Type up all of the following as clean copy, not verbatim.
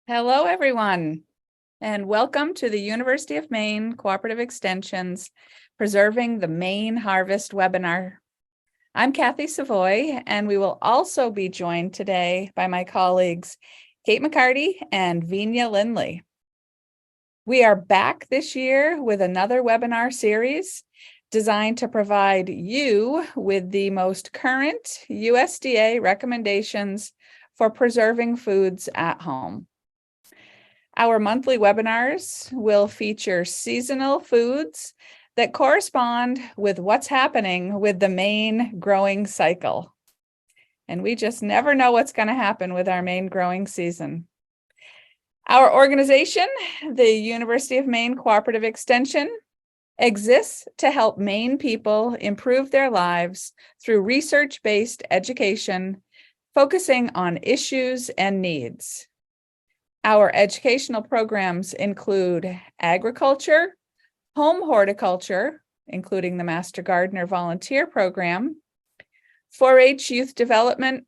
Hello, everyone, and welcome to the University of Maine Cooperative Extension's Preserving the Maine Harvest webinar. I'm Kathy Savoie, and we will also be joined today by my colleagues, Kate McCarty and Vina Lindley. We are back this year with another webinar series designed to provide you with the most current USDA recommendations for preserving foods at home. Our monthly webinars will feature seasonal foods that correspond with what's happening with the Maine growing cycle. And we just never know what's going to happen with our Maine growing season. Our organization, the University of Maine Cooperative Extension, exists to help Maine people improve their lives through research-based education, focusing on issues and needs. Our educational programs include agriculture, home horticulture, including the Master Gardener Volunteer Program, 4-H youth development,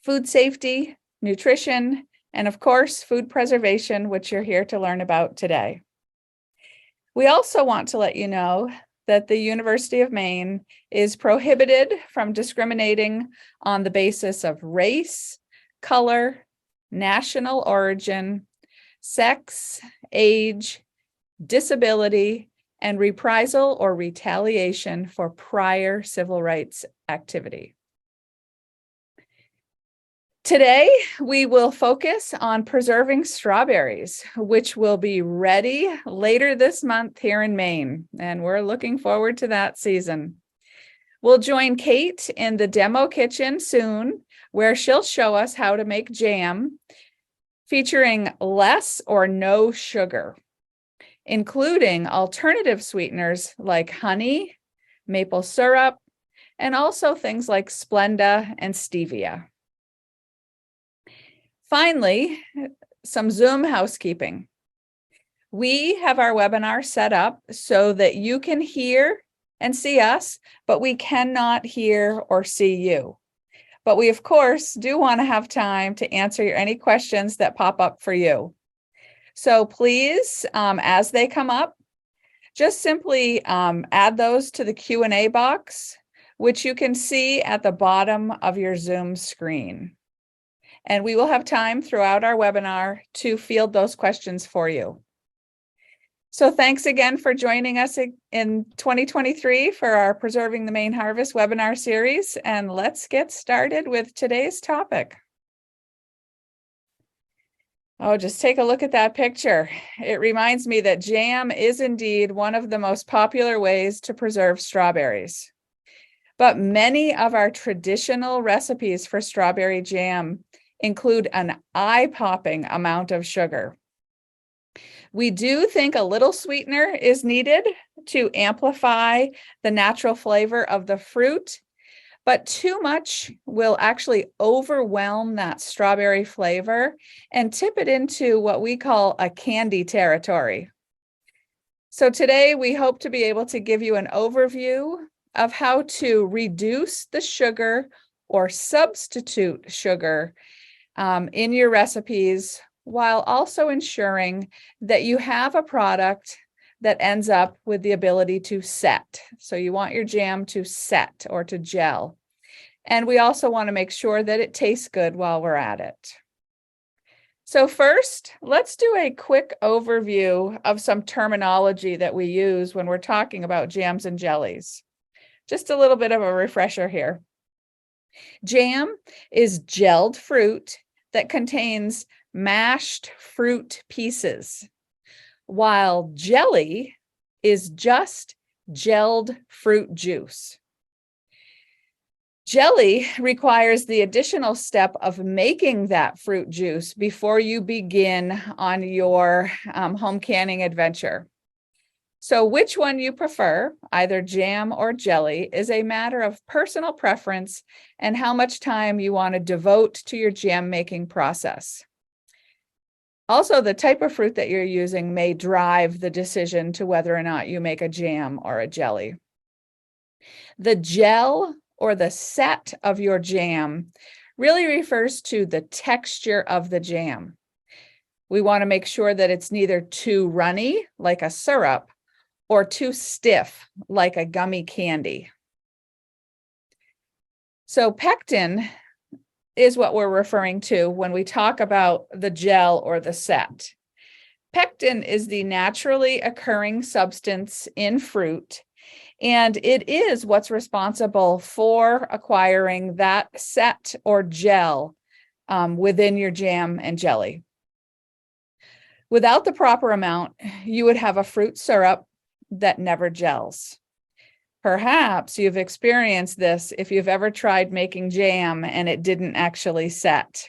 food safety, nutrition, and of course, food preservation, which you're here to learn about today. We also want to let you know that the University of Maine is prohibited from discriminating on the basis of race, color, national origin, sex, age, disability, and reprisal or retaliation for prior civil rights activity. Today, we will focus on preserving strawberries, which will be ready later this month here in Maine, and we're looking forward to that season. We'll join Kate in the demo kitchen soon, where she'll show us how to make jam featuring less or no sugar, including alternative sweeteners like honey, maple syrup, and also things like Splenda and stevia. Finally, some Zoom housekeeping. We have our webinar set up so that you can hear and see us, but we cannot hear or see you. But we, of course, do want to have time to answer any questions that pop up for you. So please, as they come up, just simply add those to the Q&A box, which you can see at the bottom of your Zoom screen. And we will have time throughout our webinar to field those questions for you. So thanks again for joining us in 2023 for our Preserving the Maine Harvest webinar series, and let's get started with today's topic. Oh, just take a look at that picture. It reminds me that jam is indeed one of the most popular ways to preserve strawberries. But many of our traditional recipes for strawberry jam include an eye-popping amount of sugar. We do think a little sweetener is needed to amplify the natural flavor of the fruit, but too much will actually overwhelm that strawberry flavor and tip it into what we call a candy territory. So today we hope to be able to give you an overview of how to reduce the sugar or substitute sugar in your recipes, while also ensuring that you have a product that ends up with the ability to set. So you want your jam to set or to gel. And we also want to make sure that it tastes good while we're at it. So first, let's do a quick overview of some terminology that we use when we're talking about jams and jellies. Just a little bit of a refresher here. Jam is gelled fruit that contains mashed fruit pieces, while jelly is just gelled fruit juice. Jelly requires the additional step of making that fruit juice before you begin on your home canning adventure. So which one you prefer, either jam or jelly, is a matter of personal preference and how much time you want to devote to your jam making process. Also, the type of fruit that you're using may drive the decision to whether or not you make a jam or a jelly. The gel or the set of your jam really refers to the texture of the jam. We want to make sure that it's neither too runny, like a syrup, or too stiff, like a gummy candy. So pectin is what we're referring to when we talk about the gel or the set. Pectin is the naturally occurring substance in fruit, and it is what's responsible for acquiring that set or gel within your jam and jelly. Without the proper amount, you would have a fruit syrup that never gels. Perhaps you've experienced this if you've ever tried making jam and it didn't actually set.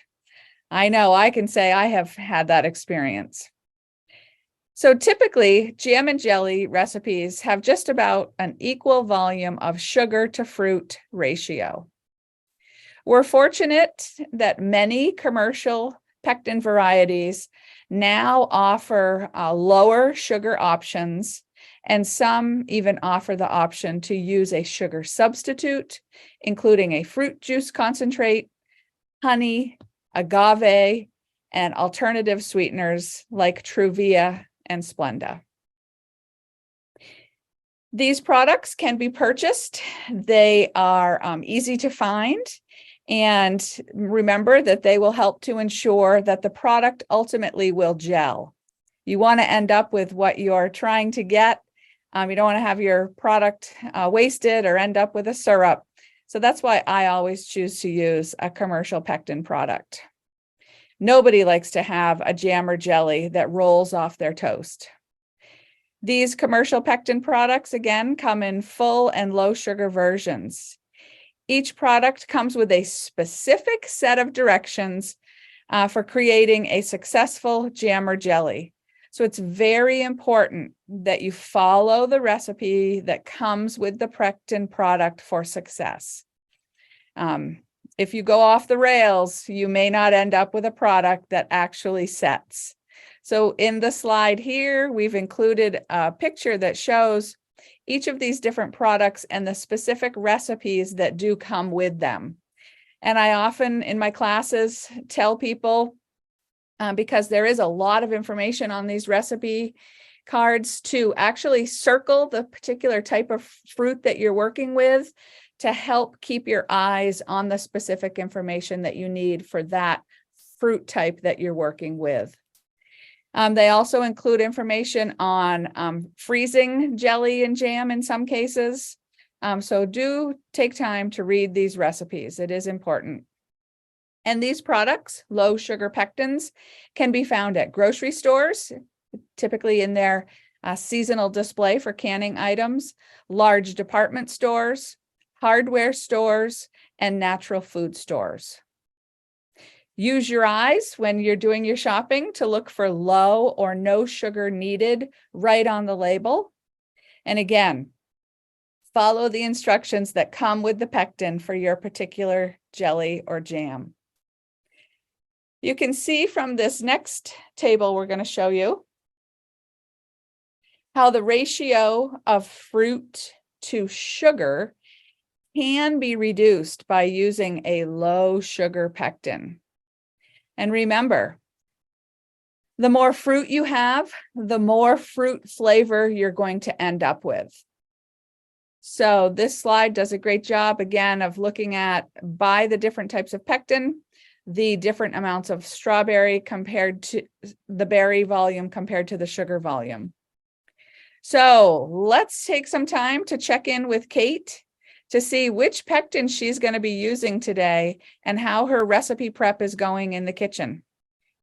I know I can say I have had that experience. So typically, jam and jelly recipes have just about an equal volume of sugar to fruit ratio. We're fortunate that many commercial pectin varieties now offer lower sugar options, and some even offer the option to use a sugar substitute, including a fruit juice concentrate, honey, agave, and alternative sweeteners like Truvia and Splenda. These products can be purchased. They are easy to find. And remember that they will help to ensure that the product ultimately will gel. You want to end up with what you're trying to get. You don't want to have your product wasted or end up with a syrup. So that's why I always choose to use a commercial pectin product. Nobody likes to have a jam or jelly that rolls off their toast. These commercial pectin products, again, come in full and low sugar versions. Each product comes with a specific set of directions for creating a successful jam or jelly. So it's very important that you follow the recipe that comes with the pectin product for success. If you go off the rails, you may not end up with a product that actually sets. So in the slide here, we've included a picture that shows each of these different products and the specific recipes that do come with them. And I often in my classes tell people, because there is a lot of information on these recipe cards, to actually circle the particular type of fruit that you're working with to help keep your eyes on the specific information that you need for that fruit type that you're working with. They also include information on freezing jelly and jam in some cases. So do take time to read these recipes. It is important. And these products, low sugar pectins, can be found at grocery stores, typically in their seasonal display for canning items, large department stores, hardware stores, and natural food stores. Use your eyes when you're doing your shopping to look for low or no sugar needed right on the label. And again, follow the instructions that come with the pectin for your particular jelly or jam. You can see from this next table we're going to show you how the ratio of fruit to sugar can be reduced by using a low sugar pectin. And remember, the more fruit you have, the more fruit flavor you're going to end up with. So this slide does a great job, again, of looking at, by the different types of pectin, the different amounts of strawberry compared to the berry volume compared to the sugar volume. So let's take some time to check in with Kate to see which pectin she's going to be using today and how her recipe prep is going in the kitchen.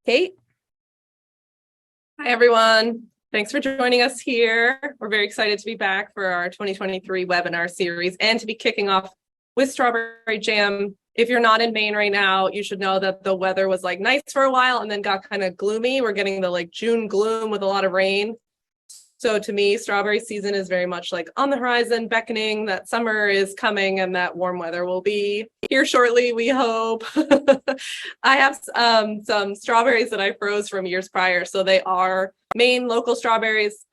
Kate? Hi, everyone. Thanks for joining us here. We're very excited to be back for our 2023 webinar series and to be kicking off with strawberry jam. If you're not in Maine right now, you should know that the weather was like nice for a while and then got kind of gloomy. We're getting the like June gloom with a lot of rain. So to me, strawberry season is very much like on the horizon, beckoning that summer is coming and that warm weather will be here shortly, we hope. I have some strawberries that I froze from years prior. So they are Maine local strawberries,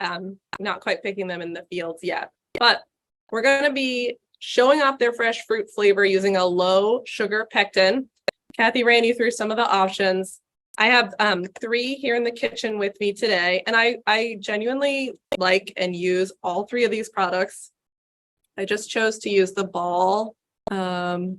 not quite picking them in the fields yet. But we're going to be showing off their fresh fruit flavor using a low sugar pectin. Kathy ran you through some of the options. I have 3 here in the kitchen with me today, and I genuinely like and use all 3 of these products. I just chose to use the ball low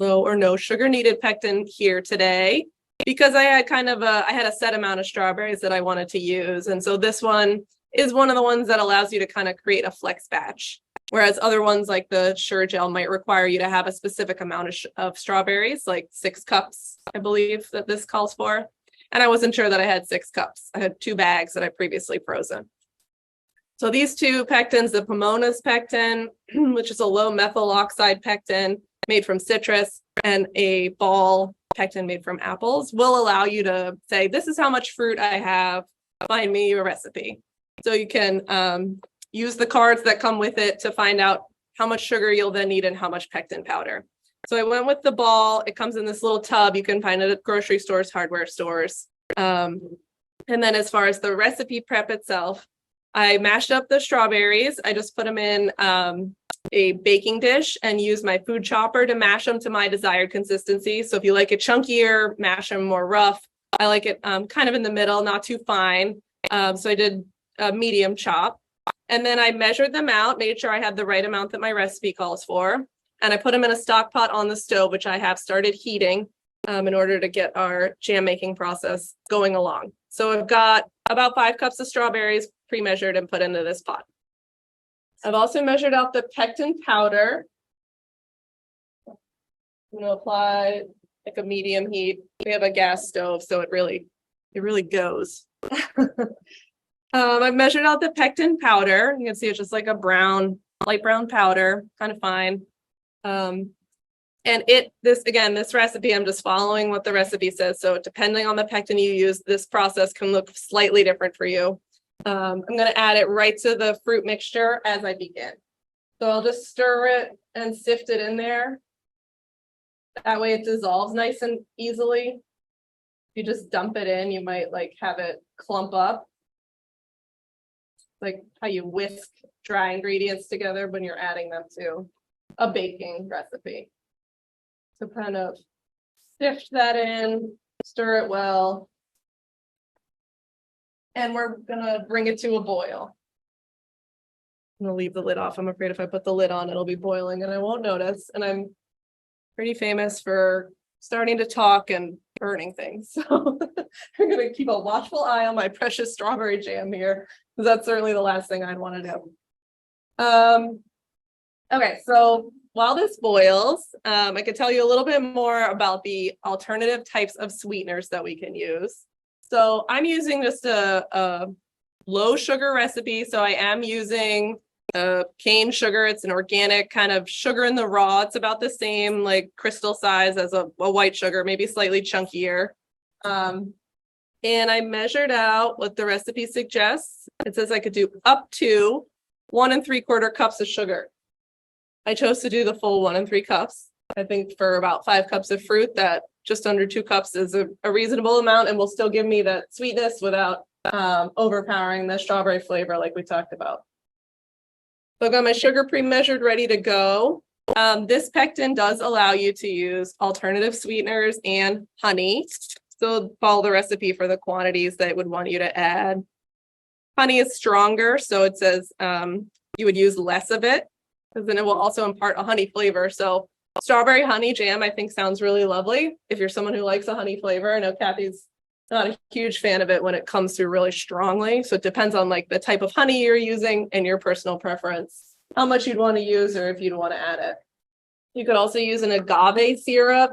or no sugar needed pectin here today because I had I had a set amount of strawberries that I wanted to use, and so this one is one of the ones that allows you to kind of create a flex batch. Whereas other ones like the Sure Gel might require you to have a specific amount of strawberries, like 6 cups, I believe that this calls for. And I wasn't sure that I had 6 cups. I had 2 bags that I previously frozen. So these 2 pectins, the Pomona's pectin, which is a low methyl oxide pectin made from citrus, and a ball pectin made from apples, will allow you to say, this is how much fruit I have, find me a recipe. So you can use the cards that come with it to find out how much sugar you'll then need and how much pectin powder. So I went with the ball. It comes in this little tub. You can find it at grocery stores, hardware stores. And then as far as the recipe prep itself, I mashed up the strawberries. I just put them in a baking dish and use my food chopper to mash them to my desired consistency. So if you like it chunkier, mash them more rough. I like it kind of in the middle, not too fine. So I did a medium chop. And then I measured them out, made sure I had the right amount that my recipe calls for. And I put them in a stock pot on the stove, which I have started heating in order to get our jam making process going along. So I've got about 5 cups of strawberries pre-measured and put into this pot. I've also measured out the pectin powder. I'm going to apply like a medium heat. We have a gas stove, so it really goes. I've measured out the pectin powder. You can see it's just like a brown, light brown powder, kind of fine. And this recipe, I'm just following what the recipe says. So depending on the pectin you use, this process can look slightly different for you. I'm going to add it right to the fruit mixture as I begin. So I'll just stir it and sift it in there. That way it dissolves nice and easily. If you just dump it in, you might like have it clump up. Like how you whisk dry ingredients together when you're adding them to a baking recipe. So kind of sift that in, stir it well. And we're gonna bring it to a boil. I'm gonna leave the lid off. I'm afraid if I put the lid on, it'll be boiling and I won't notice. And I'm pretty famous for starting to talk and burning things. So I'm gonna keep a watchful eye on my precious strawberry jam here, because that's certainly the last thing I'd want to do. Okay, so while this boils, I could tell you a little bit more about the alternative types of sweeteners that we can use. So I'm using just a low sugar recipe. So I am using cane sugar. It's an organic kind of sugar in the raw. It's about the same like crystal size as a white sugar, maybe slightly chunkier. And I measured out what the recipe suggests. It says I could do up to 1 3/4 cups of sugar. I chose to do the full 1 3 cups. I think for about 5 cups of fruit, that just under 2 cups is a reasonable amount and will still give me that sweetness without overpowering the strawberry flavor like we talked about. So I've got my sugar pre-measured, ready to go. This pectin does allow you to use alternative sweeteners and honey. So follow the recipe for the quantities that it would want you to add. Honey is stronger, so it says you would use less of it, because then it will also impart a honey flavor. So strawberry honey jam, I think, sounds really lovely. If you're someone who likes a honey flavor, I know Kathy's not a huge fan of it when it comes through really strongly. So it depends on like the type of honey you're using and your personal preference, how much you'd want to use or if you'd want to add it. You could also use an agave syrup.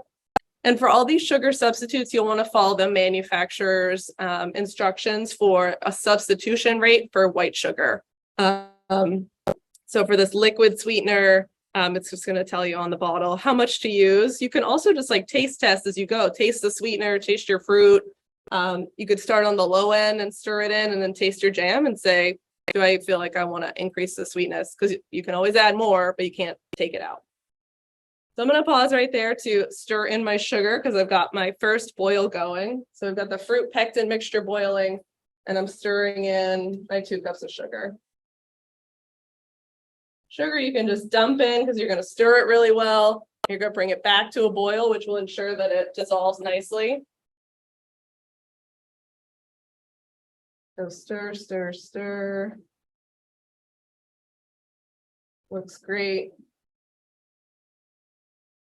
And for all these sugar substitutes, you'll want to follow the manufacturer's instructions for a substitution rate for white sugar. So for this liquid sweetener, it's just going to tell you on the bottle how much to use. You can also just like taste test as you go. Taste the sweetener, taste your fruit. You could start on the low end and stir it in and then taste your jam and say, do I feel like I want to increase the sweetness? Because you can always add more, but you can't take it out. So I'm going to pause right there to stir in my sugar because I've got my first boil going. So I've got the fruit pectin mixture boiling and I'm stirring in my 2 cups of sugar. Sugar you can just dump in because you're going to stir it really well. You're going to bring it back to a boil, which will ensure that it dissolves nicely. So stir, stir, stir. Looks great.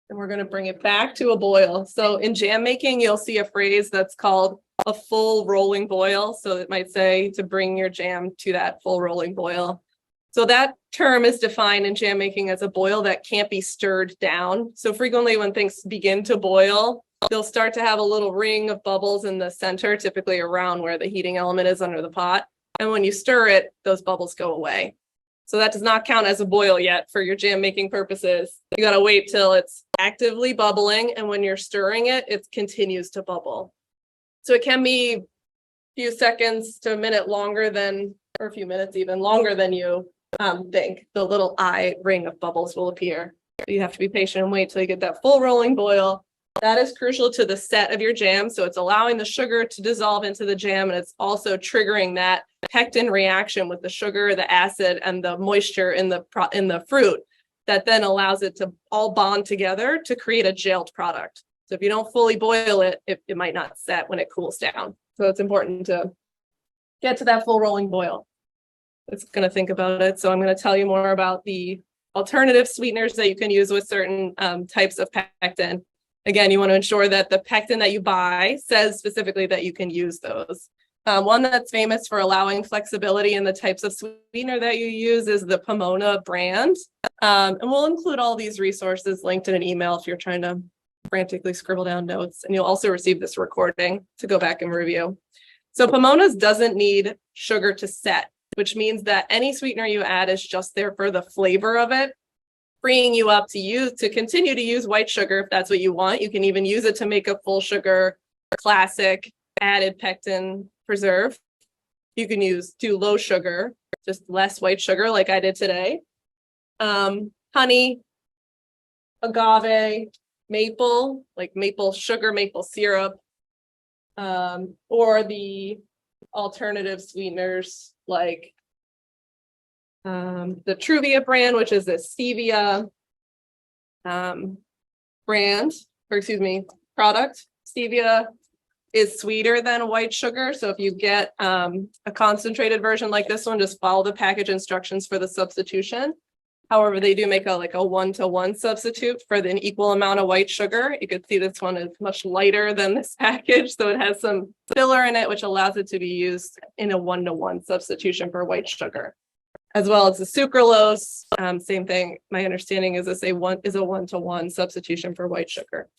And we're going to bring it back to a boil. So in jam making, you'll see a phrase that's called a full rolling boil. So it might say to bring your jam to that full rolling boil. So that term is defined in jam making as a boil that can't be stirred down. So frequently when things begin to boil, they'll start to have a little ring of bubbles in the center, typically around where the heating element is under the pot. And when you stir it, those bubbles go away. So that does not count as a boil yet for your jam making purposes. You got to wait till it's actively bubbling. And when you're stirring it, it continues to bubble. So it can be a few seconds to a minute longer than, or a few minutes even longer than you think. The little eye ring of bubbles will appear. You have to be patient and wait till you get that full rolling boil. That is crucial to the set of your jam. So it's allowing the sugar to dissolve into the jam, and it's also triggering that pectin reaction with the sugar, the acid, and the moisture in the fruit that then allows it to all bond together to create a gelled product. So if you don't fully boil it, it might not set when it cools down. So it's important to get to that full rolling boil. It's going to think about it. So I'm going to tell you more about the alternative sweeteners that you can use with certain types of pectin. Again, you want to ensure that the pectin that you buy says specifically that you can use those. One that's famous for allowing flexibility in the types of sweetener that you use is the Pomona brand. And we'll include all these resources linked in an email if you're trying to frantically scribble down notes. And you'll also receive this recording to go back and review. So Pomona's doesn't need sugar to set, which means that any sweetener you add is just there for the flavor of it, freeing you up to continue to use white sugar if that's what you want. You can even use it to make a full sugar classic added pectin preserve. You can do low sugar, just less white sugar like I did today. Honey, agave, maple, like maple sugar, maple syrup, or the alternative sweeteners like the Truvia brand, which is a stevia product. Stevia is sweeter than white sugar. So if you get a concentrated version like this one, just follow the package instructions for the substitution. However, they do make a 1-to-1 substitute for an equal amount of white sugar. You can see this one is much lighter than this package. So it has some filler in it, which allows it to be used in a 1-to-1 substitution for white sugar. As well as the sucralose, same thing. My understanding is a 1-to-1 substitution for white sugar.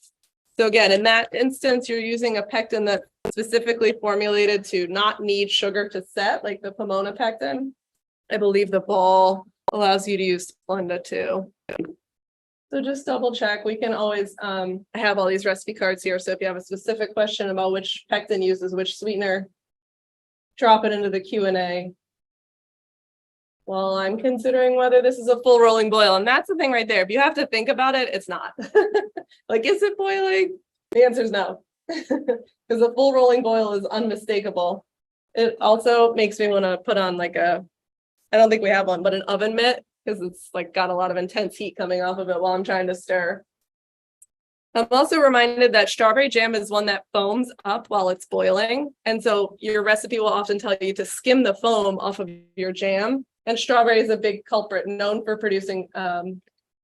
So again, in that instance, you're using a pectin that's specifically formulated to not need sugar to set, like the Pomona pectin. I believe the ball allows you to use Splenda too. So just double check. We can always, I have all these recipe cards here. So if you have a specific question about which pectin uses which sweetener, drop it into the Q&A. Well, I'm considering whether this is a full rolling boil. And that's the thing right there. If you have to think about it, it's not. Like, is it boiling? The answer is no. Because a full rolling boil is unmistakable. It also makes me want to put on like I don't think we have one, but an oven mitt, because it's like got a lot of intense heat coming off of it while I'm trying to stir. I'm also reminded that strawberry jam is one that foams up while it's boiling. And so your recipe will often tell you to skim the foam off of your jam. And strawberry is a big culprit known for producing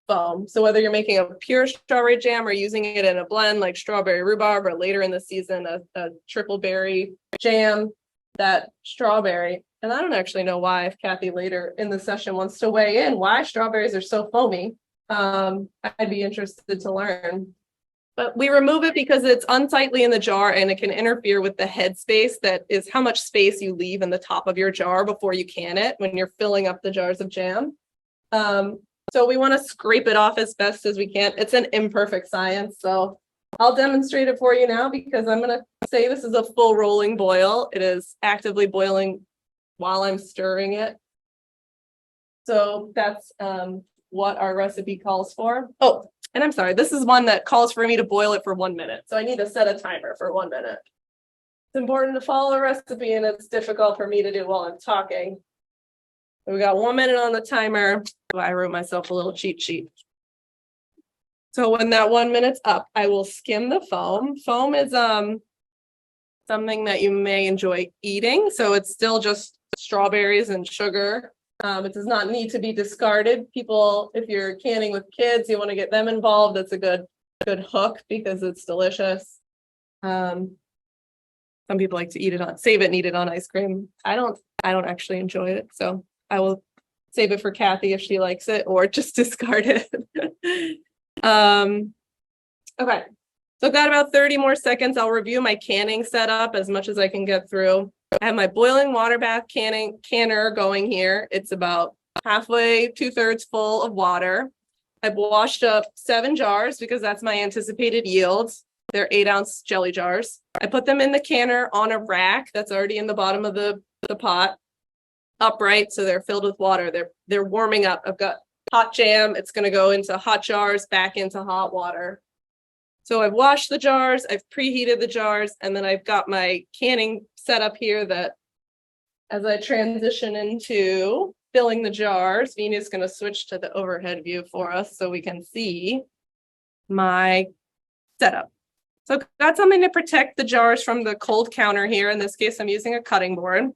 foam. So whether you're making a pure strawberry jam or using it in a blend like strawberry rhubarb, or later in the season, a triple berry jam, that strawberry, and I don't actually know why, if Kathy later in the session wants to weigh in why strawberries are so foamy, I'd be interested to learn. But we remove it because it's unsightly in the jar and it can interfere with the head space, that is how much space you leave in the top of your jar before you can it when you're filling up the jars of jam. So we want to scrape it off as best as we can. It's an imperfect science, so I'll demonstrate it for you now, because I'm going to say this is a full rolling boil. It is actively boiling while I'm stirring it. So that's what our recipe calls for. Oh, and I'm sorry, this is one that calls for me to boil it for 1 minute. So I need to set a timer for 1 minute. It's important to follow a recipe, and it's difficult for me to do while I'm talking. So we got 1 minute on the timer. So I wrote myself a little cheat sheet. So when that 1 minute's up, I will skim the foam. Foam is something that you may enjoy eating. So it's still just strawberries and sugar. It does not need to be discarded. People, if you're canning with kids, you want to get them involved. That's a good hook because it's delicious. Some people like to save it and eat it on ice cream. I don't actually enjoy it, so I will save it for Kathy if she likes it, or just discard it. Okay, so I've got about 30 more seconds. I'll review my canning setup as much as I can get through. I have my boiling water bath canner going here. It's about halfway, 2/3 full of water. I've washed up 7 jars because that's my anticipated yield. They're 8-ounce jelly jars. I put them in the canner on a rack that's already in the bottom of the pot, upright, so they're filled with water. They're warming up. I've got hot jam. It's going to go into hot jars, back into hot water. So I've washed the jars, I've preheated the jars, and then I've got my canning set up here that as I transition into filling the jars, Vina is going to switch to the overhead view for us so we can see my setup. So I've got something to protect the jars from the cold counter here. In this case, I'm using a cutting board.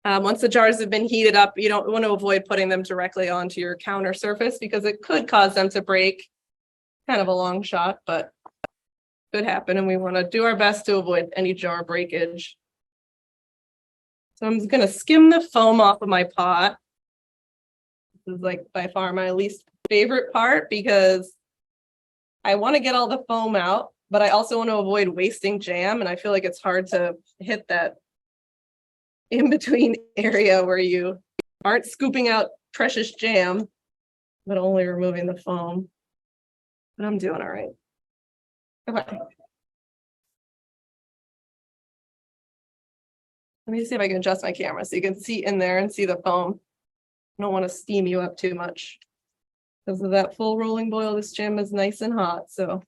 Once the jars have been heated up, you don't want to avoid putting them directly onto your counter surface because it could cause them to break. Kind of a long shot, but could happen, and we want to do our best to avoid any jar breakage. So I'm going to skim the foam off of my pot. This is like by far my least favorite part because I want to get all the foam out, but I also want to avoid wasting jam, and I feel like it's hard to hit that in between area where you aren't scooping out precious jam, but only removing the foam. But I'm doing all right. Okay. Let me see if I can adjust my camera so you can see in there and see the foam. I don't want to steam you up too much. Because of that full rolling boil, this jam is nice and hot, so.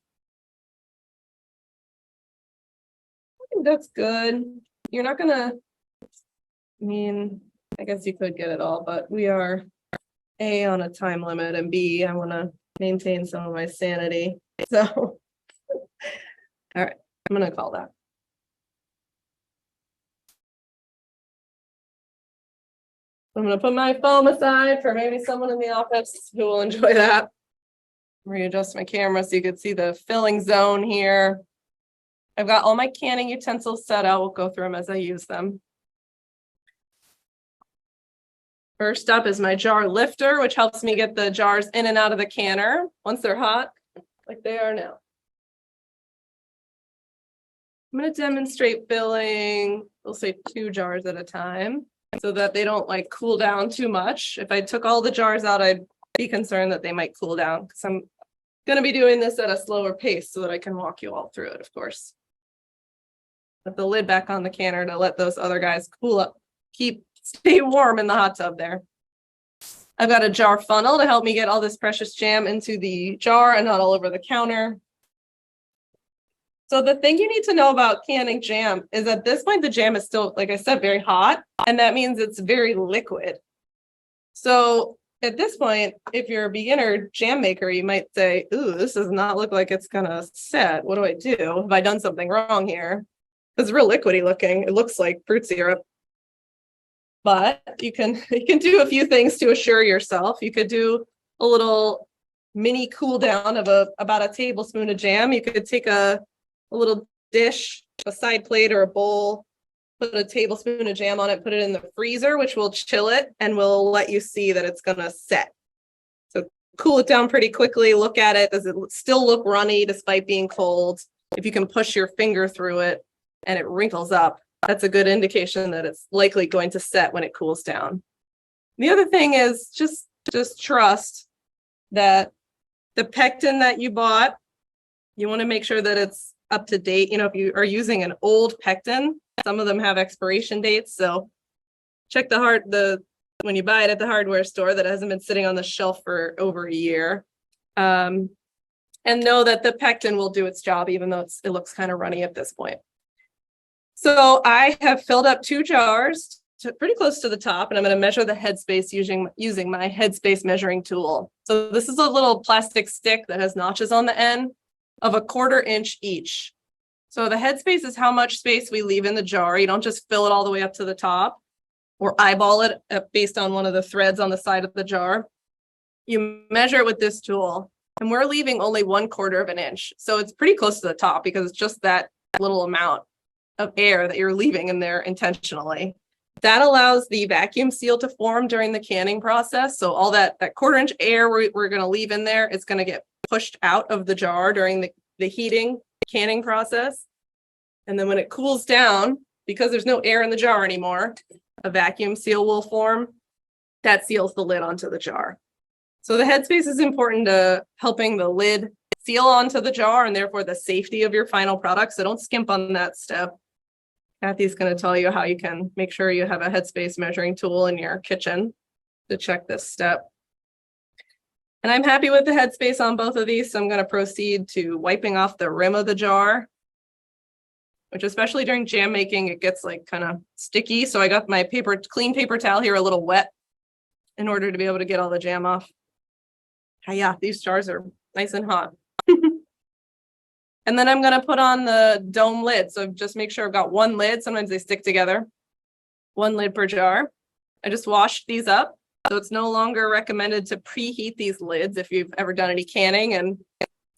I think that's good. You're not gonna, I guess you could get it all, but we are A, on a time limit, and B, I want to maintain some of my sanity. So, all right, I'm going to call that. I'm going to put my foam aside for maybe someone in the office who will enjoy that. Readjust my camera so you can see the filling zone here. I've got all my canning utensils set out. We'll go through them as I use them. First up is my jar lifter, which helps me get the jars in and out of the canner once they're hot, like they are now. I'm going to demonstrate filling, we'll say 2 jars at a time so that they don't like cool down too much. If I took all the jars out, I'd be concerned that they might cool down because I'm going to be doing this at a slower pace so that I can walk you all through it, of course. Put the lid back on the canner to let those other guys cool up, stay warm in the hot tub there. I've got a jar funnel to help me get all this precious jam into the jar and not all over the counter. So the thing you need to know about canning jam is at this point, the jam is still, like I said, very hot, and that means it's very liquid. So at this point, if you're a beginner jam maker, you might say, ooh, this does not look like it's gonna set. What do I do? Have I done something wrong here? It's real liquidy looking. It looks like fruit syrup. But you can do a few things to assure yourself. You could do a little mini cool down of about a tablespoon of jam. You could take a little dish, a side plate or a bowl, put a tablespoon of jam on it, put it in the freezer, which will chill it and will let you see that it's gonna set. So cool it down pretty quickly. Look at it. Does it still look runny despite being cold? If you can push your finger through it and it wrinkles up, that's a good indication that it's likely going to set when it cools down. The other thing is just trust that the pectin that you bought, you want to make sure that it's up to date. You know, if you are using an old pectin, some of them have expiration dates. So check when you buy it at the hardware store that hasn't been sitting on the shelf for over a year. And know that the pectin will do its job, even though it looks kind of runny at this point. So I have filled up 2 jars pretty close to the top, and I'm going to measure the headspace using my headspace measuring tool. So this is a little plastic stick that has notches on the end of 1/4 inch each. So the headspace is how much space we leave in the jar. You don't just fill it all the way up to the top or eyeball it based on one of the threads on the side of the jar. You measure it with this tool, and we're leaving only 1/4 of an inch. So it's pretty close to the top because it's just that little amount of air that you're leaving in there intentionally. That allows the vacuum seal to form during the canning process. So all that 1/4 inch air we're going to leave in there is going to get pushed out of the jar during the heating canning process. And then when it cools down, because there's no air in the jar anymore, a vacuum seal will form. That seals the lid onto the jar. So the headspace is important to helping the lid seal onto the jar and therefore the safety of your final product. So don't skimp on that step. Kathy's going to tell you how you can make sure you have a headspace measuring tool in your kitchen to check this step. And I'm happy with the headspace on both of these, so I'm going to proceed to wiping off the rim of the jar, which especially during jam making, it gets like kind of sticky. So I got my clean paper towel here a little wet in order to be able to get all the jam off. Yeah, these jars are nice and hot. And then I'm going to put on the dome lid. So just make sure I've got one lid. Sometimes they stick together. One lid per jar. I just washed these up. So it's no longer recommended to preheat these lids if you've ever done any canning and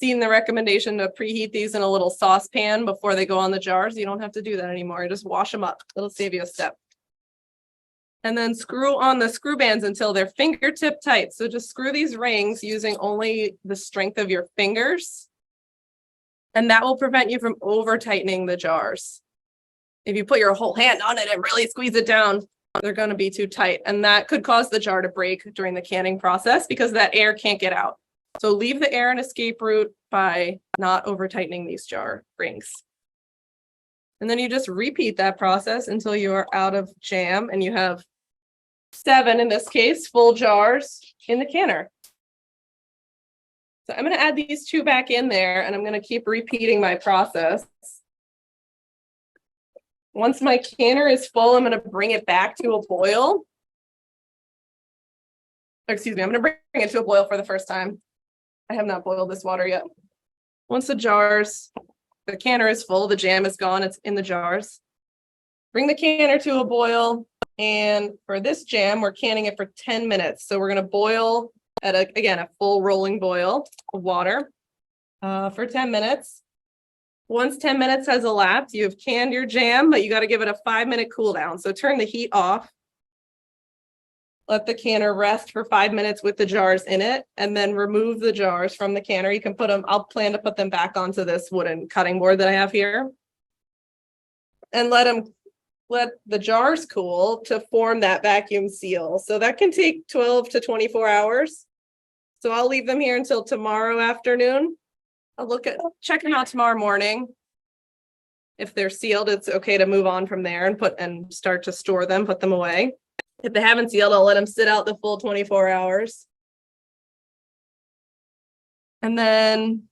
seen the recommendation to preheat these in a little saucepan before they go on the jars. You don't have to do that anymore. Just wash them up. It'll save you a step. And then screw on the screw bands until they're fingertip tight. So just screw these rings using only the strength of your fingers. And that will prevent you from over tightening the jars. If you put your whole hand on it and really squeeze it down, they're going to be too tight. And that could cause the jar to break during the canning process because that air can't get out. So leave the air and escape route by not over tightening these jar rings. And then you just repeat that process until you are out of jam and you have 7, in this case, full jars in the canner. So I'm going to add these 2 back in there and I'm going to keep repeating my process. Once my canner is full, I'm going to bring it back to a boil. Excuse me, I'm going to bring it to a boil for the first time. I have not boiled this water yet. Once the canner is full, the jam is gone, it's in the jars. Bring the canner to a boil. And for this jam, we're canning it for 10 minutes. So we're going to boil at a full rolling boil of water for 10 minutes. Once 10 minutes has elapsed, you've canned your jam, but you got to give it a 5-minute cool down. So turn the heat off. Let the canner rest for 5 minutes with the jars in it, and then remove the jars from the canner. You can put them, I'll plan to put them back onto this wooden cutting board that I have here. And let the jars cool to form that vacuum seal. So that can take 12 to 24 hours. So I'll leave them here until tomorrow afternoon. I'll check them out tomorrow morning. If they're sealed, it's okay to move on from there and start to store them, put them away. If they haven't sealed, I'll let them sit out the full 24 hours. And then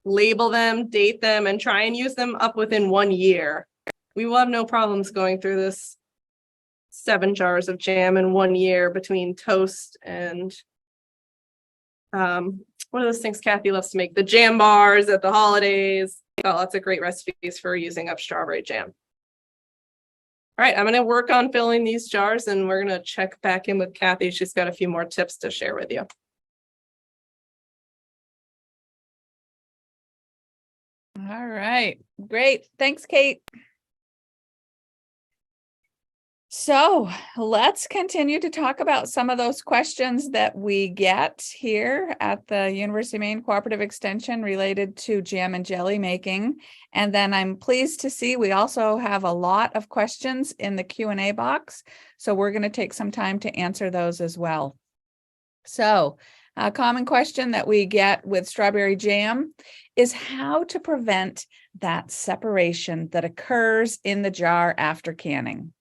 label them, date them, and try and use them up within 1 year. We will have no problems going through this 7 jars of jam in 1 year between toast and one of those things Kathy loves to make, the jam bars at the holidays. Got lots of great recipes for using up strawberry jam. All right, I'm going to work on filling these jars and we're going to check back in with Kathy. She's got a few more tips to share with you. All right, great. Thanks, Kate. So let's continue to talk about some of those questions that we get here at the University of Maine Cooperative Extension related to jam and jelly making. And then I'm pleased to see we also have a lot of questions in the Q&A box. So we're going to take some time to answer those as well. So a common question that we get with strawberry jam is how to prevent that separation that occurs in the jar after canning.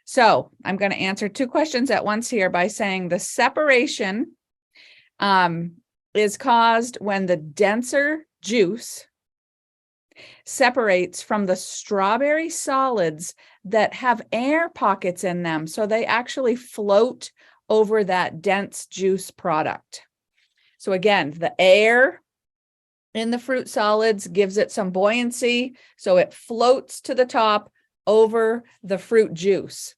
So I'm going to answer 2 questions at once here by saying the separation is caused when the denser juice separates from the strawberry solids that have air pockets in them. So they actually float over that dense juice product. So again, the air in the fruit solids, gives it some buoyancy, so it floats to the top over the fruit juice.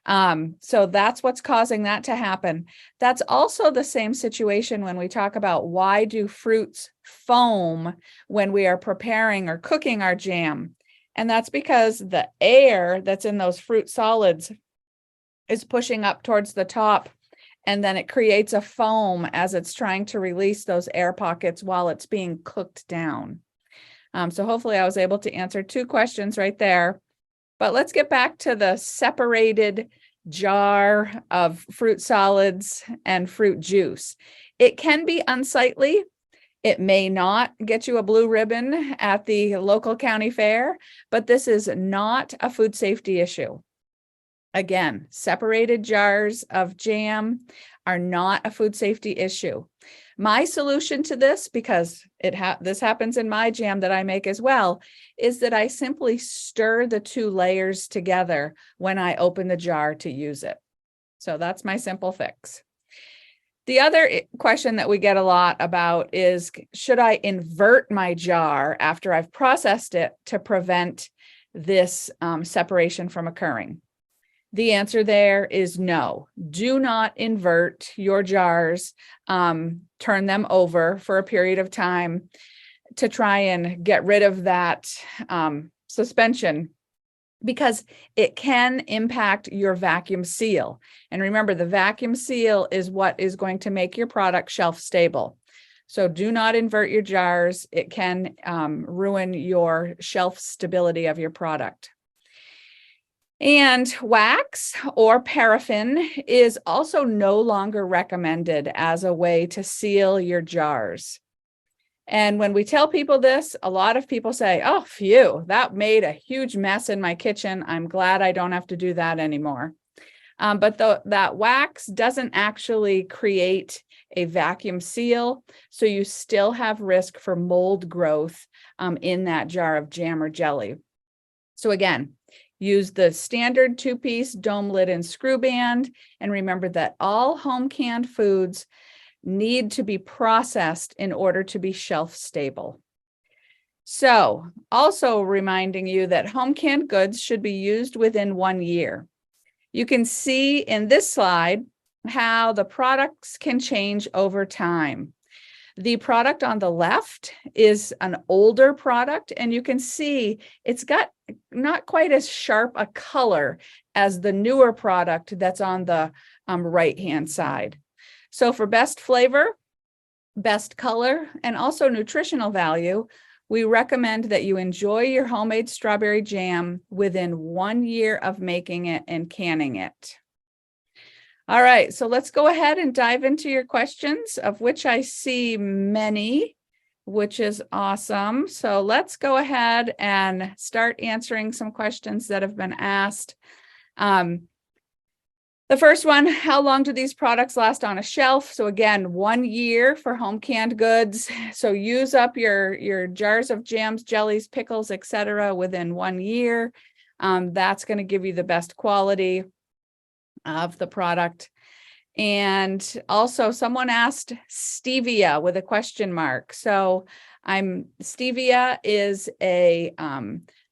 So that's what's causing that to happen. That's also the same situation when we talk about why do fruits foam when we are preparing or cooking our jam. And that's because the air that's in those fruit solids is pushing up towards the top, and then it creates a foam as it's trying to release those air pockets while it's being cooked down. So hopefully I was able to answer 2 questions right there. But let's get back to the separated jar of fruit solids and fruit juice. It can be unsightly. It may not get you a blue ribbon at the local county fair, but this is not a food safety issue. Again, separated jars of jam are not a food safety issue. My solution to this, because this happens in my jam that I make as well, is that I simply stir the 2 layers together when I open the jar to use it. So that's my simple fix. The other question that we get a lot about is, should I invert my jar after I've processed it to prevent this separation from occurring? The answer there is no. Do not invert your jars, turn them over for a period of time to try and get rid of that suspension, because it can impact your vacuum seal. And remember, the vacuum seal is what is going to make your product shelf stable. So do not invert your jars. It can ruin your shelf stability of your product. And wax or paraffin is also no longer recommended as a way to seal your jars. And when we tell people this, a lot of people say, oh, phew, that made a huge mess in my kitchen. I'm glad I don't have to do that anymore. But that wax doesn't actually create a vacuum seal, so you still have risk for mold growth in that jar of jam or jelly. So again, use the standard 2-piece dome lid and screw band, and remember that all home canned foods need to be processed in order to be shelf stable. So also reminding you that home canned goods should be used within 1 year. You can see in this slide how the products can change over time. The product on the left is an older product, and you can see it's got not quite as sharp a color as the newer product that's on the right-hand side. So for best flavor, best color, and also nutritional value, we recommend that you enjoy your homemade strawberry jam within 1 year of making it and canning it. All right, so let's go ahead and dive into your questions, of which I see many, which is awesome. So let's go ahead and start answering some questions that have been asked. The first one, how long do these products last on a shelf? So again, 1 year for home canned goods. So use up your jars of jams, jellies, pickles, etc. within 1 year. That's going to give you the best quality of the product. And also someone asked stevia with a question mark. So stevia is a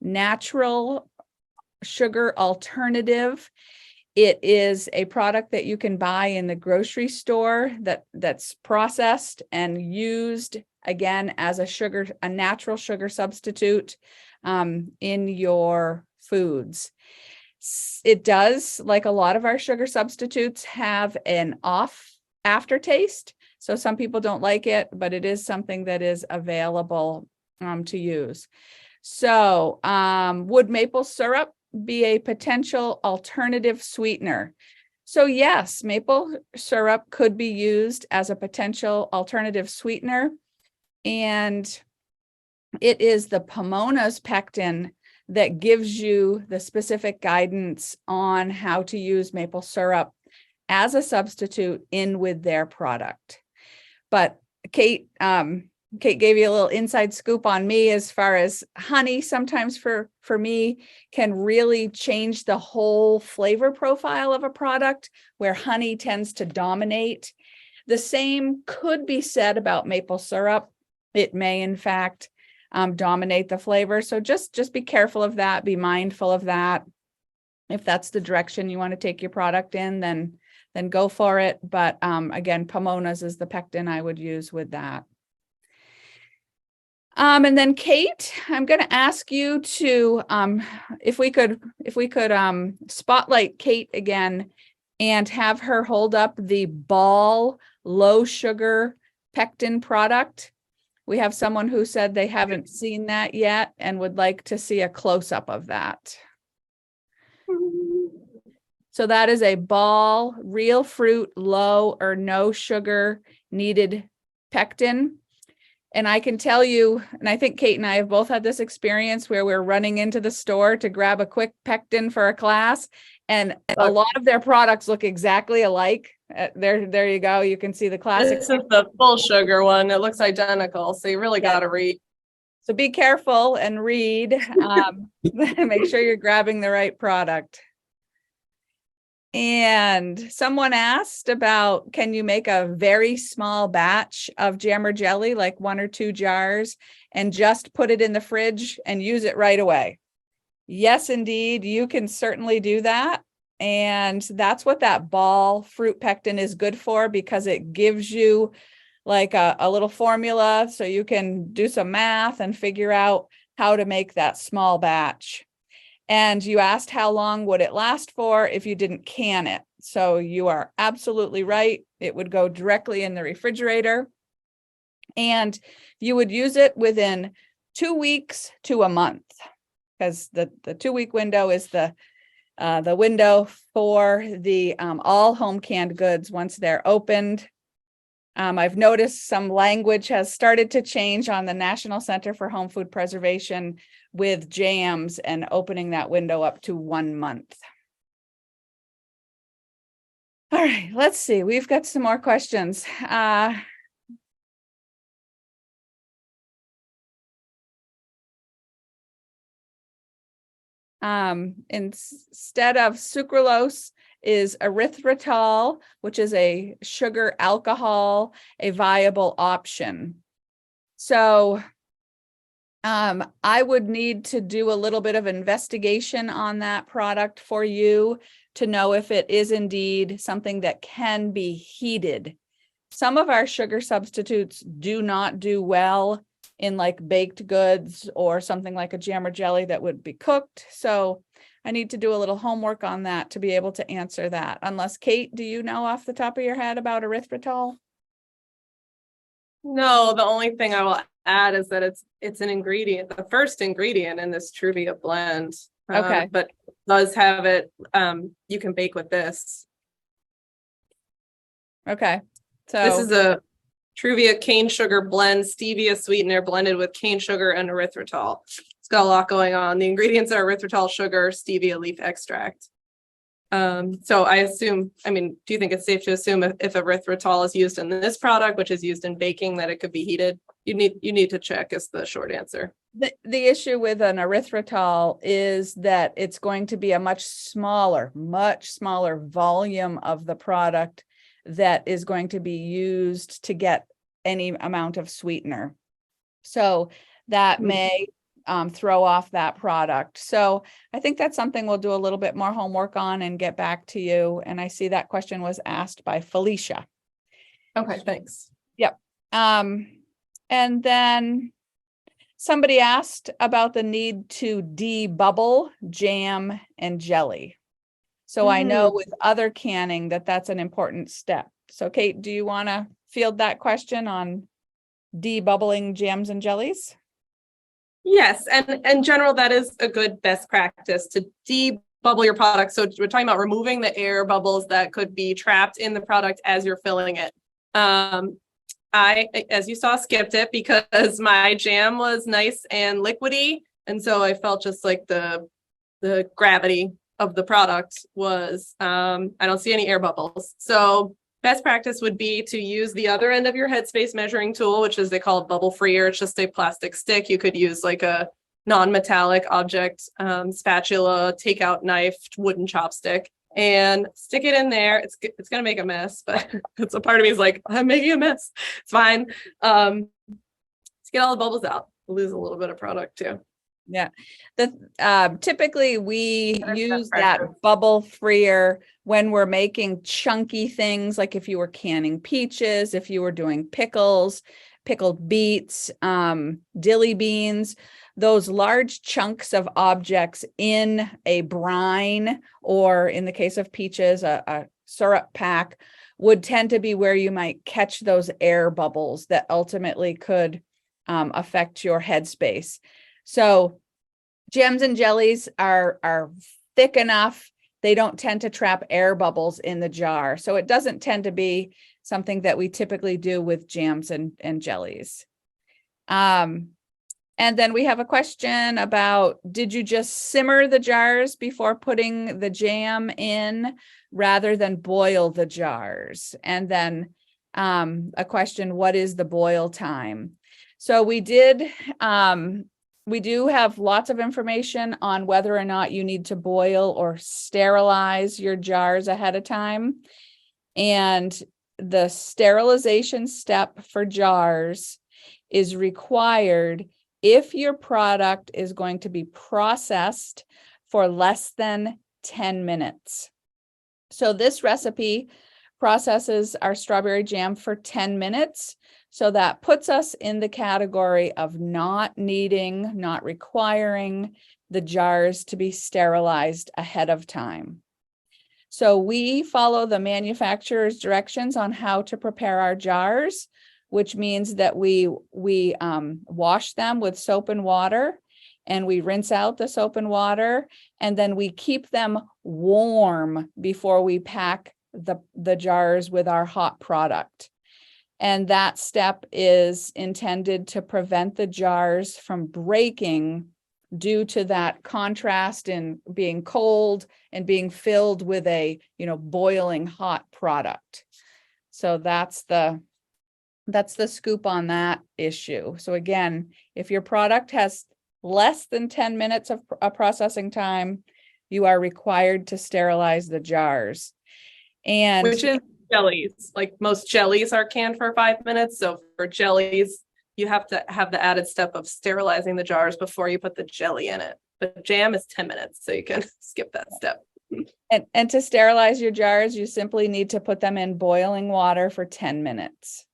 natural sugar alternative. It is a product that you can buy in the grocery store that's processed and used again as a natural sugar substitute in your foods. It does, like a lot of our sugar substitutes, have an off aftertaste. So some people don't like it, but it is something that is available to use. So would maple syrup be a potential alternative sweetener? So yes, maple syrup could be used as a potential alternative sweetener. And it is the Pomona's pectin that gives you the specific guidance on how to use maple syrup as a substitute in with their product. But Kate gave you a little inside scoop on me as far as honey sometimes for me can really change the whole flavor profile of a product, where honey tends to dominate. The same could be said about maple syrup. it may in fact dominate the flavor. So just be careful of that, be mindful of that. If that's the direction you want to take your product in, then go for it. But again, Pomona's is the pectin I would use with that. And then Kate, I'm going to ask you to, if we could spotlight Kate again and have her hold up the Ball low sugar pectin product. We have someone who said they haven't seen that yet and would like to see a close-up of that. So that is a Ball real fruit, low or no sugar needed pectin. And I can tell you, and I think Kate and I have both had this experience where we're running into the store to grab a quick pectin for a class, and a lot of their products look exactly alike. There you go. You can see the classic. This is the full sugar one. It looks identical. So you really got to read. So be careful and read. Make sure you're grabbing the right product. And someone asked about, can you make a very small batch of jam or jelly, like 1 or 2 jars, and just put it in the fridge and use it right away? Yes, indeed, you can certainly do that. And that's what that Ball fruit pectin is good for, because it gives you like a little formula so you can do some math and figure out how to make that small batch. And you asked how long would it last for if you didn't can it. So you are absolutely right. It would go directly in the refrigerator. And you would use it within 2 weeks to a month, because the 2-week window is the window for the all home canned goods once they're opened. I've noticed some language has started to change on the National Center for Home Food Preservation with jams and opening that window up to 1 month. All right, let's see. We've got some more questions. Instead of sucralose is erythritol, which is a sugar alcohol, a viable option. So I would need to do a little bit of investigation on that product for you to know if it is indeed something that can be heated. Some of our sugar substitutes do not do well in like baked goods or something like a jam or jelly that would be cooked. So I need to do a little homework on that to be able to answer that. Unless, Kate, do you know off the top of your head about erythritol? No, the only thing I will add is that it's an ingredient, the first ingredient in this Truvia blend. Okay. But it does have it, you can bake with this. Okay. So this is a Truvia cane sugar blend, stevia sweetener blended with cane sugar and erythritol. It's got a lot going on. The ingredients are erythritol, sugar, stevia leaf extract. So I assume, do you think it's safe to assume if erythritol is used in this product, which is used in baking, that it could be heated? You need to check is the short answer. The issue with an erythritol is that it's going to be a much smaller volume of the product that is going to be used to get any amount of sweetener. So that may throw off that product. So I think that's something we'll do a little bit more homework on and get back to you. And I see that question was asked by Felicia. Okay, thanks. Yep. And then somebody asked about the need to debubble jam and jelly. So I know with other canning that's an important step. So Kate, do you want to field that question on debubbling jams and jellies? Yes, and in general, that is a good best practice to debubble your product. So we're talking about removing the air bubbles that could be trapped in the product as you're filling it. I, as you saw, skipped it because my jam was nice and liquidy, and so I felt just like the gravity of the product was, I don't see any air bubbles. So best practice would be to use the other end of your headspace measuring tool, which is they call it bubble freer. It's just a plastic stick. You could use like a non-metallic object, spatula, takeout knife, wooden chopstick, and stick it in there. It's going to make a mess, but it's a part of me is like, I'm making a mess. It's fine. get all the bubbles out. We'll lose a little bit of product too. Yeah, typically we Better use pressure. that bubble freer when we're making chunky things, like if you were canning peaches, if you were doing pickles, pickled beets, dilly beans, those large chunks of objects in a brine, or in the case of peaches, a syrup pack, would tend to be where you might catch those air bubbles that ultimately could affect your headspace. So jams and jellies are thick enough. They don't tend to trap air bubbles in the jar. So it doesn't tend to be something that we typically do with jams and jellies. And then we have a question about, did you just simmer the jars before putting the jam in rather than boil the jars? And then a question, what is the boil time? So we do have lots of information on whether or not you need to boil or sterilize your jars ahead of time. And the sterilization step for jars is required if your product is going to be processed for less than 10 minutes. So this recipe processes our strawberry jam for 10 minutes. So that puts us in the category of not requiring the jars to be sterilized ahead of time. So we follow the manufacturer's directions on how to prepare our jars, which means that we wash them with soap and water, and we rinse out the soap and water, and then we keep them warm before we pack the jars with our hot product. And that step is intended to prevent the jars from breaking due to that contrast in being cold and being filled with a, boiling hot product. So that's the scoop on that issue. So again, if your product has less than 10 minutes of processing time, you are required to sterilize the jars. And which is jellies. Like most jellies are canned for 5 minutes. So for jellies, you have to have the added step of sterilizing the jars before you put the jelly in it. But jam is 10 minutes, so you can skip that step. And to sterilize your jars, you simply need to put them in boiling water for 10 minutes.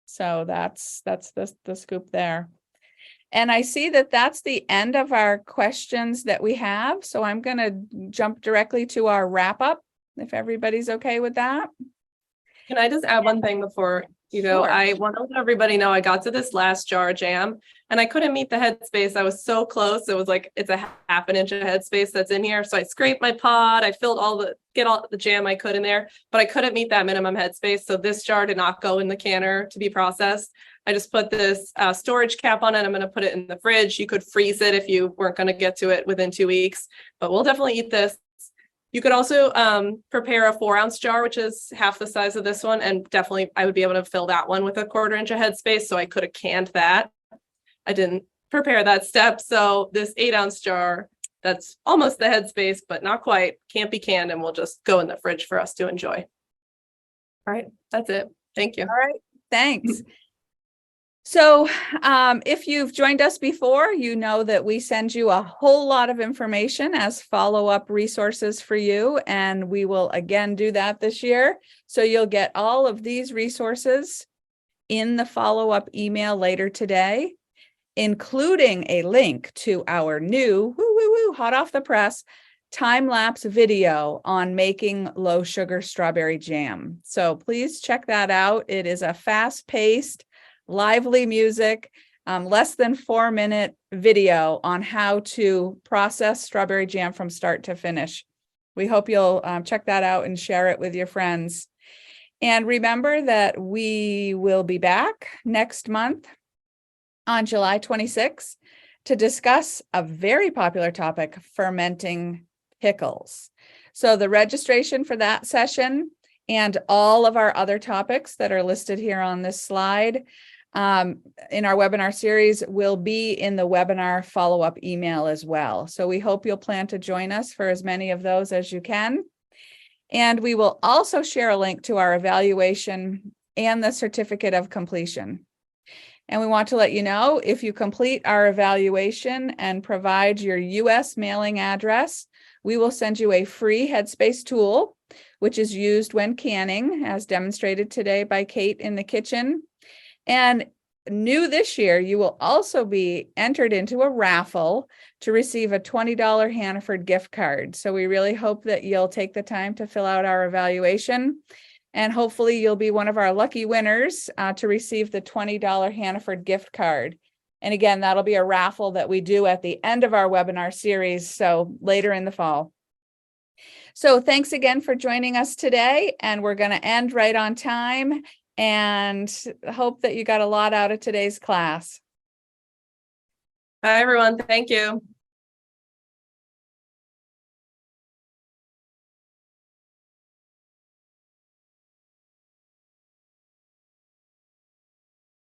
So that's the scoop there. And I see that that's the end of our questions that we have. So I'm going to jump directly to our wrap up, if everybody's okay with that. Can I just add one thing before you go? Sure. I want to let everybody know I got to this last jar jam and I couldn't meet the headspace. I was so close. It was like, it's a half an inch of headspace that's in here. So I scraped my pot. I filled get all the jam I could in there, but I couldn't meet that minimum headspace. So this jar did not go in the canner to be processed. I just put this storage cap on it. I'm going to put it in the fridge. You could freeze it if you weren't going to get to it within 2 weeks, but we'll definitely eat this. You could also prepare a 4-ounce jar, which is half the size of this one. And definitely I would be able to fill that one with a 1/4 inch of headspace. So I could have canned that. I didn't prepare that step. So this 8-ounce jar, that's almost the headspace, but not quite, can't be canned, and will just go in the fridge for us to enjoy. All right, that's it. Thank you. All right, thanks. So if you've joined us before, you know that we send you a whole lot of information as follow-up resources for you, and we will again do that this year. So you'll get all of these resources in the follow-up email later today, including a link to our new, hot off the press, time-lapse video on making low sugar strawberry jam. So please check that out. It is a fast-paced, lively music, less than 4-minute video on how to process strawberry jam from start to finish. We hope you'll check that out and share it with your friends. And remember that we will be back next month on July 26th to discuss a very popular topic, fermenting pickles. So the registration for that session and all of our other topics that are listed here on this slide in our webinar series will be in the webinar follow-up email as well. So we hope you'll plan to join us for as many of those as you can. And we will also share a link to our evaluation and the certificate of completion. And we want to let you know, if you complete our evaluation and provide your US mailing address, we will send you a free Headspace tool, which is used when canning, as demonstrated today by Kate in the kitchen. And new this year, you will also be entered into a raffle to receive a $20 Hannaford gift card. So we really hope that you'll take the time to fill out our evaluation. And hopefully you'll be one of our lucky winners to receive the $20 Hannaford gift card. And again, that'll be a raffle that we do at the end of our webinar series, so later in the fall. So thanks again for joining us today, and we're going to end right on time and hope that you got a lot out of today's class. Bye, everyone. Thank you.